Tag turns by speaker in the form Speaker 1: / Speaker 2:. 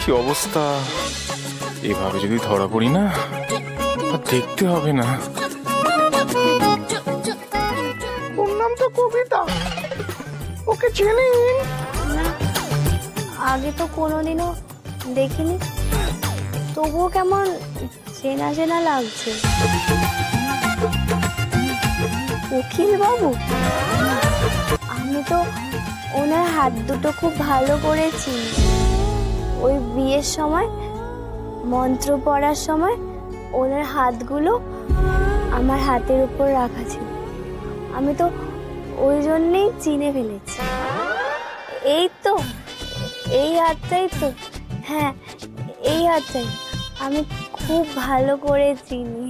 Speaker 1: কি অবস্থা! এভাবে যদি ধরা পড়ি না, দেখতে হবে না।
Speaker 2: ওর নাম তো কবিতা, ওকে চেনেন?
Speaker 3: আগে তো কোনোদিনও দেখিনি, তবুও কেমন চেনা চেনা লাগছে। উকিল বাবু, আমি তো ওনার হাত দুটো খুব ভালো করেছি। ওই বিয়ের সময় মন্ত্র পড়ার সময় ওনার হাতগুলো আমার হাতের উপর রাখা ছিল। আমি তো ওই জন্যেই চিনে ফেলেছি। এই তো, এই হাতটাই তো, হ্যাঁ এই হাতটাই আমি খুব ভালো করে চিনি।